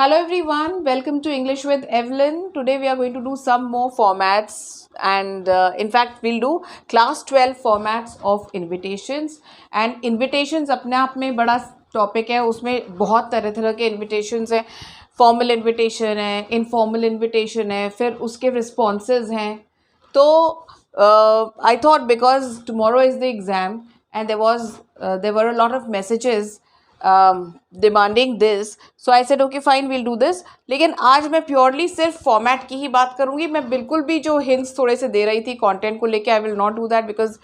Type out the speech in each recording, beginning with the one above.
Hello everyone, welcome to English with Evelyn. Today we are going to do some more formats and in fact we'll do class 12 formats of invitations and invitations अपने आप में बड़ा topic है. उसमें बहुत तरह तरह के invitations हैं. फॉर्मल इन्विटेशन है, इनफॉर्मल इन्विटेशन है, फिर उसके रिस्पॉन्सेज हैं. तो I thought because tomorrow is the exam and there were a lot of messages demanding this, so I said okay fine will do this. लेकिन आज मैं प्योरली सिर्फ फॉर्मेट की ही बात करूँगी. मैं बिल्कुल भी जो हिंट्स थोड़े से दे रही थी कंटेंट को लेके, I will not do that because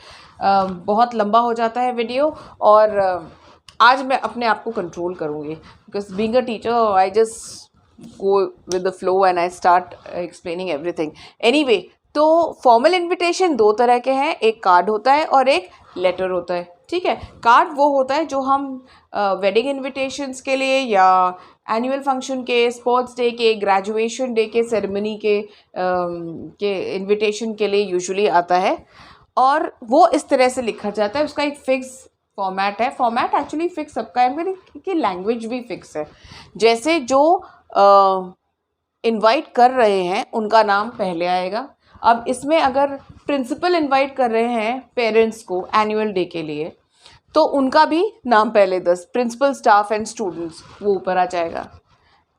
बहुत लंबा हो जाता है वीडियो. और आज मैं अपने आप को कंट्रोल करूँगी because being a teacher I just go with the flow and I start explaining everything. Anyway, तो फॉर्मल इन्विटेशन दो तरह के हैं. एक कार्ड होता है और एक लेटर होता है. ठीक है, कार्ड वो होता है जो हम वेडिंग इन्विटेशंस के लिए या एनुअल फंक्शन के, स्पोर्ट्स डे के, ग्रेजुएशन डे के, सेरेमनी के इन्विटेशन के लिए यूजुअली आता है. और वो इस तरह से लिखा जाता है. उसका एक फिक्स फॉर्मेट है. फॉर्मेट एक्चुअली फिक्स सबका है, मेरी कि लैंग्वेज भी फिक्स है. जैसे जो इनवाइट कर रहे हैं उनका नाम पहले आएगा. अब इसमें अगर प्रिंसिपल इनवाइट कर रहे हैं पेरेंट्स को एनुअल डे के लिए, तो उनका भी नाम पहले, 10 प्रिंसिपल, स्टाफ एंड स्टूडेंट्स, वो ऊपर आ जाएगा.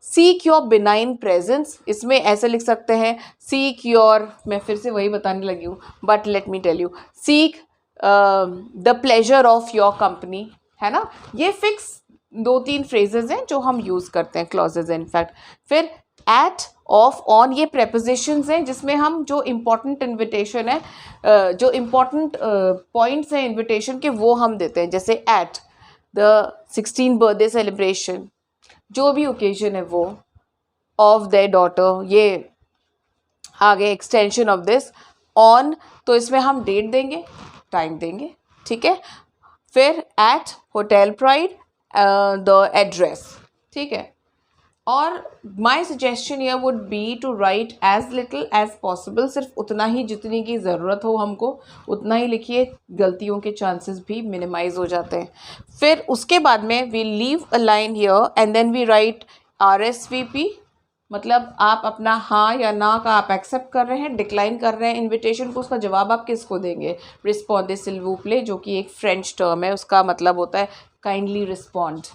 सीक योर बिनाइन प्रेजेंस, इसमें ऐसे लिख सकते हैं सीक योर, मैं फिर से वही बताने लगी हूँ but let me tell you, seek the pleasure of your company, है ना. ये फिक्स 2-3 फ्रेजेस हैं जो हम यूज़ करते हैं, क्लॉजेज हैं इनफैक्ट. फिर एट, ऑफ, ऑन, ये प्रेपोजिशंस हैं जिसमें हम जो इम्पोर्टेंट इन्विटेशन है, जो इम्पोर्टेंट पॉइंट्स हैं इन्विटेशन के, वो हम देते हैं. जैसे एट द 16 बर्थडे सेलिब्रेशन, जो भी ओकेजन है वो, ऑफ देयर डॉटर, ये आगे एक्सटेंशन ऑफ दिस. ऑन, तो इसमें हम डेट देंगे, टाइम देंगे. ठीक है. फिर at hotel Pride, the address. ठीक है. और माई सजेशन ये would be to write as little as possible. सिर्फ उतना ही जितनी की ज़रूरत हो हमको उतना ही लिखिए. गलतियों के चांसेस भी मिनिमाइज हो जाते हैं. फिर उसके बाद में we leave a line here and then we write RSVP, मतलब आप अपना हाँ या ना का आप एक्सेप्ट कर रहे हैं, डिक्लाइन कर रहे हैं इनविटेशन को. उसका जवाब आप किसको देंगे? रिस्पॉन्डे सिल वू प्ले, जो कि एक फ्रेंच टर्म है. उसका मतलब होता है काइंडली रिस्पॉन्ड.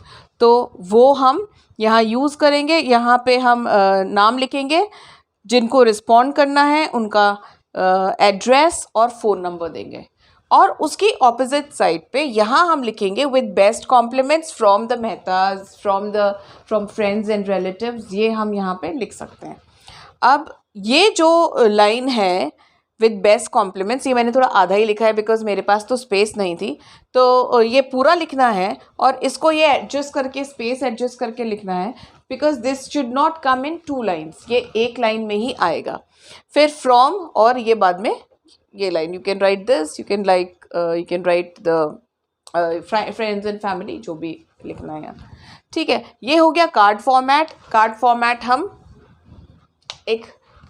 तो वो हम यहाँ यूज़ करेंगे. यहाँ पे हम नाम लिखेंगे, जिनको रिस्पॉन्ड करना है उनका एड्रेस और फ़ोन नंबर देंगे. और उसकी ऑपोजिट साइड पे यहाँ हम लिखेंगे with best compliments from the Mehtas, from friends and relatives. ये हम यहाँ पे लिख सकते हैं. अब ये जो लाइन है विद बेस्ट कॉम्प्लीमेंट्स, ये मैंने थोड़ा आधा ही लिखा है बिकॉज मेरे पास तो स्पेस नहीं थी. तो ये पूरा लिखना है और इसको ये एडजस्ट करके, स्पेस एडजस्ट करके लिखना है because this should not come in 2 lines. ये एक लाइन में ही आएगा. फिर फ्रॉम, और ये बाद में ये line, you can write this, you can write the friends and family, जो भी लिखना है यहाँ. ठीक है. ये हो गया कार्ड फॉर्मेट. कार्ड फॉर्मेट हम एक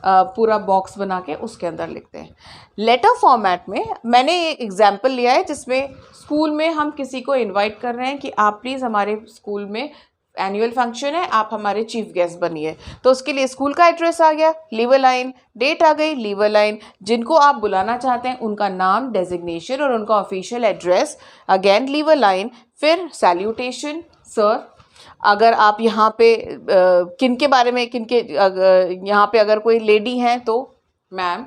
पूरा बॉक्स बना के उसके अंदर लिखते हैं. लेटर फॉर्मेट में मैंने एक एग्जाम्पल लिया है जिसमें स्कूल में हम किसी को इनवाइट कर रहे हैं कि आप प्लीज़ हमारे स्कूल में एनुअल फंक्शन है, आप हमारे चीफ गेस्ट बनिए. तो उसके लिए स्कूल का एड्रेस आ गया, लीव अ लाइन, डेट आ गई, लीव अ लाइन, जिनको आप बुलाना चाहते हैं उनका नाम, डेजिग्नेशन और उनका official address, again leave a line. फिर सैल्यूटेशन, सर. अगर आप यहाँ पे किन के बारे में, यहाँ पे अगर कोई लेडी हैं तो मैम,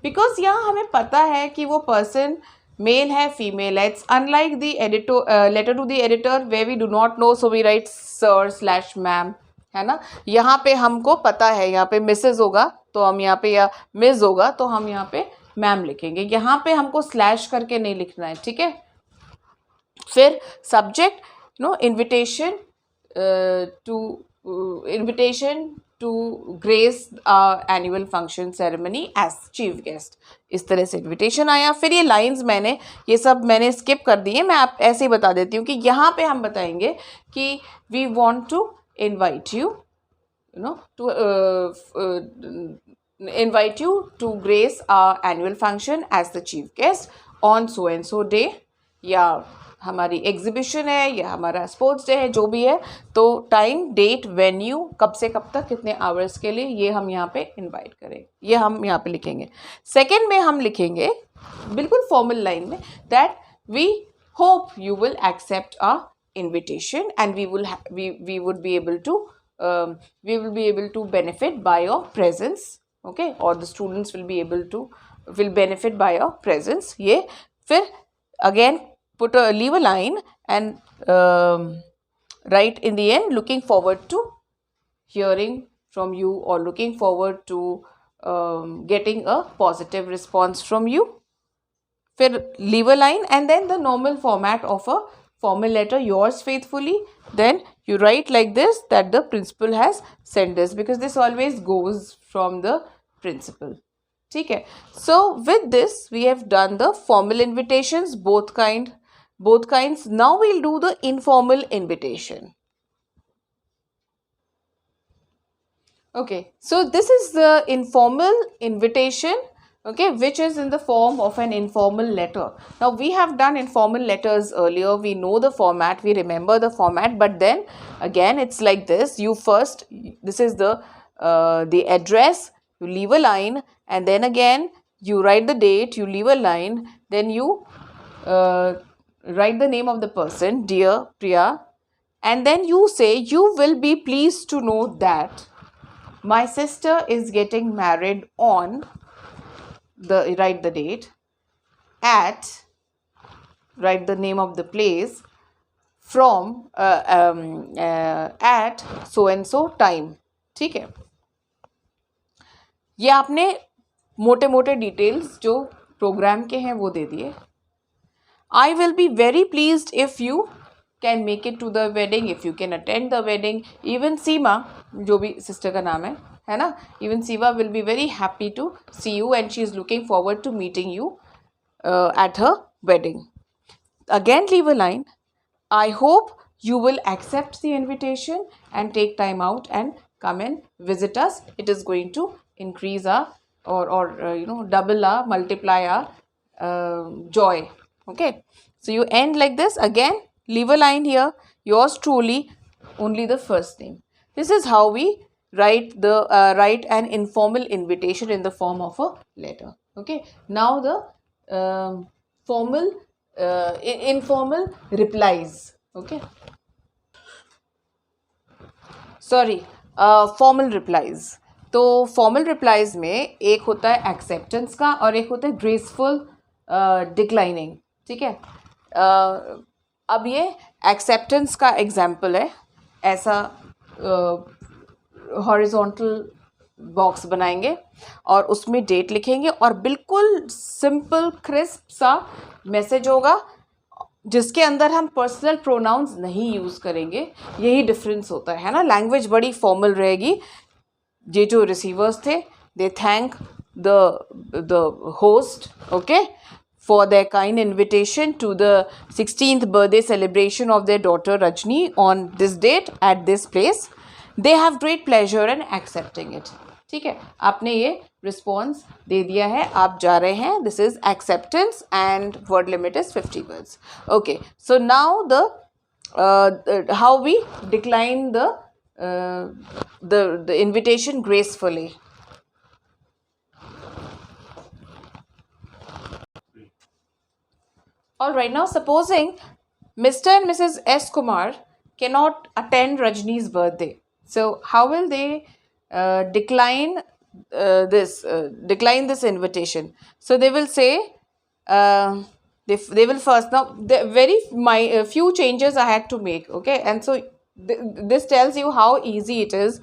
बिकॉज यहाँ हमें पता है कि वो पर्सन मेल है, फीमेल है. It's unlike the editor, letter to the editor way we do not know, so we write sir/मैम, है ना. यहाँ पे हमको पता है, यहाँ पे मिसेज होगा तो हम यहाँ पे, या मिस होगा तो हम यहाँ पे मैम लिखेंगे. यहाँ पे हमको स्लैश करके नहीं लिखना है. ठीक है. फिर subject, invitation to grace annual function ceremony as chief guest. इस तरह से इन्विटेशन आया. फिर ये लाइंस ये सब मैंने स्किप कर दिए. मैं आप ऐसे ही बता देती हूँ कि यहाँ पे हम बताएंगे कि we want to invite you, to grace our annual function as the chief guest on so and so day, या हमारी एग्जीबिशन है या हमारा स्पोर्ट्स डे है, जो भी है, तो टाइम, डेट, वेन्यू, कब से कब तक, कितने आवर्स के लिए, ये हम यहाँ पे इनवाइट करें, ये हम यहाँ पे लिखेंगे. सेकेंड में हम लिखेंगे बिल्कुल फॉर्मल लाइन में that we hope you will accept a invitation and we would be able to we will be able to benefit by your presence, okay, or the students will benefit by your presence. ये फिर again leave a line and write in the end, looking forward to hearing from you or looking forward to getting a positive response from you. फिर leave a line and then the normal format of a formal letter, yours faithfully. Then you write like this, that the principal has sent this, because this always goes from the principal. ठीक है. So with this we have done the formal invitations, both kinds. Now we'll do the informal invitation. Okay, so this is the informal invitation, okay, which is in the form of an informal letter. Now we have done informal letters earlier, we know the format, we remember the format, but then again it's like this. You first, this is the address, you leave a line, and then again you write the date, you leave a line, then you write the name of the person, dear Priya, and then you say, you will be pleased to know that my sister is getting married on write the date, at, write the name of the place, from at so and so time. ठीक है. ये आपने मोटे मोटे details जो programme के हैं वो दे दिए. I will be very pleased if you can make it to the wedding, if you can attend the wedding. Even Seema, जो भी सिस्टर का नाम है ना, even Seema will be very happy to see you and she is looking forward to meeting you at her wedding. Again leave a line. I hope you will accept the invitation and take time out and come and visit us. It is going to increase our or double our, multiply our joy. Okay, so you end like this. Again leave a line here, yours truly, only the first name. This is how we write an informal invitation in the form of a letter. Okay, now the informal replies. Okay, sorry, formal replies. तो formal replies में एक होता है acceptance का और एक होता है ग्रेसफुल डिक्लाइनिंग. ठीक है. अब ये एक्सेप्टेंस का एग्जाम्पल है. ऐसा हॉरिजॉन्टल बॉक्स बनाएंगे और उसमें डेट लिखेंगे और बिल्कुल सिंपल क्रिस्प सा मैसेज होगा जिसके अंदर हम पर्सनल प्रोनाउंस नहीं यूज़ करेंगे. यही डिफरेंस होता है ना. लैंग्वेज बड़ी फॉर्मल रहेगी. ये जो रिसीवर्स थे, they thank the host, okay, for their kind invitation to the 16th birthday celebration of their daughter Rajni on this date at this place. They have great pleasure in accepting it. ठीक है. आपने ये response दे दिया है, आप जा रहे हैं. This is acceptance and word limit is 50 words. Okay, so now the how we decline the invitation gracefully. All right, now supposing Mr. and Mrs. S. Kumar cannot attend Rajni's birthday. So how will they decline this invitation? So they will say, they will first, now the few changes I had to make, okay, and so this tells you how easy it is.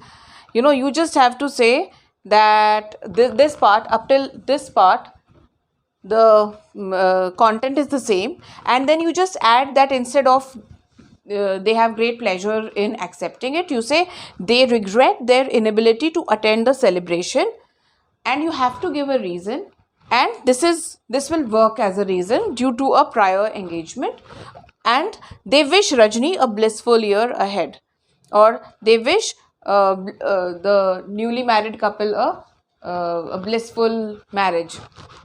You just have to say that this part, up till this part, the content is the same, and then you just add that instead of they have great pleasure in accepting it, you say they regret their inability to attend the celebration, and you have to give a reason, and this will work as a reason due to a prior engagement, and they wish Rajni a blissful year ahead, or they wish the newly married couple a blissful marriage,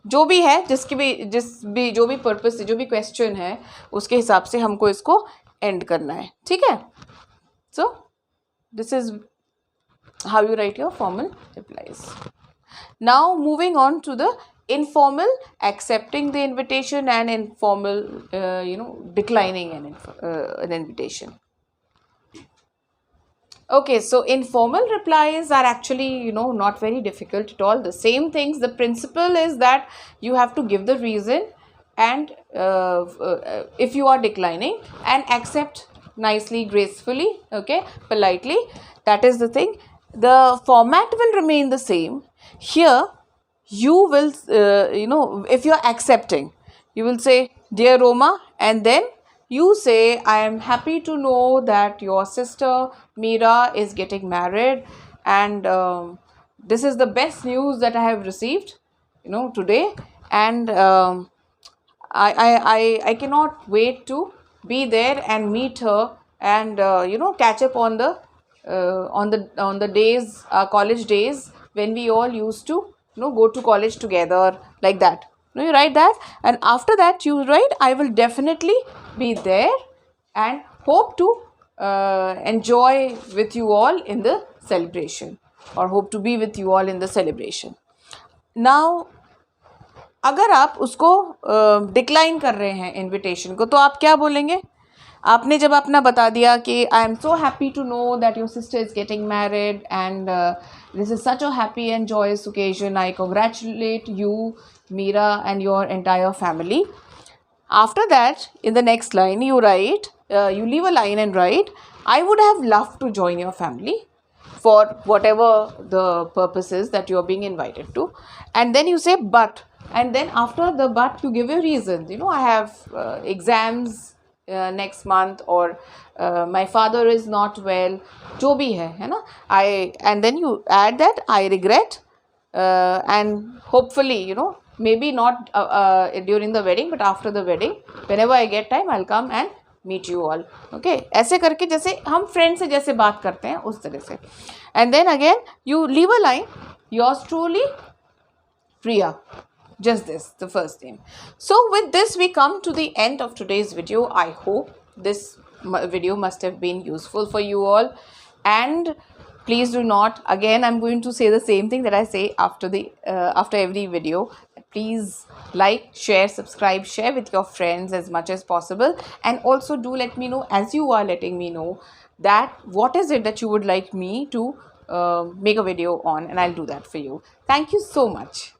जो भी है, जो भी purpose से, जो भी question है, उसके हिसाब से हमको इसको एंड करना है, ठीक है. So this is how you write your formal replies. Now moving on to the informal, accepting the invitation, and informal, declining an invitation. Okay, so informal replies are actually, not very difficult at all. The same things. The principle is that you have to give the reason, and if you are declining, and accept nicely, gracefully, okay, politely. That is the thing. The format will remain the same. Here, you will, if you are accepting, you will say, "Dear Roma," and then you say, "I am happy to know that your sister Meera is getting married, and this is the best news that I have received, today, and I cannot wait to be there and meet her, and catch up on the days, college days, when we all used to go to college together," like that. You write that, and after that you write, "I will definitely be there and hope to enjoy with you all in the celebration, or hope to be with you all in the celebration." Now अगर आप उसको decline कर रहे हैं invitation को, तो आप क्या बोलेंगे? आपने जब अपना बता दिया कि I am so happy to know that your sister is getting married, and this is such a happy and joyous occasion, I congratulate you Meera and your entire family. After that, in the next line, you write, you leave a line and write, "I would have loved to join your family for whatever the purpose is that you are being invited to." And then you say, "But," and then after the "but," you give your reasons. I have exams next month, or my father is not well, जो भी है ना, and then you add that, "I regret, and hopefully, maybe not during the wedding, but after the wedding, whenever I get time, I'll come and meet you all." Okay, ऐसे करके जैसे हम friend से जैसे बात करते हैं उस तरह से. And then again you leave a line, "Yours truly, Priya." Just this, the first name. So with this we come to the end of today's video. I hope this video must have been useful for you all, and please do not, again I'm going to say the same thing that I say after every video. Please like, share, subscribe, share with your friends as much as possible, and also do let me know, as you are letting me know, that what is it that you would like me to make a video on, and I'll do that for you. Thank you so much.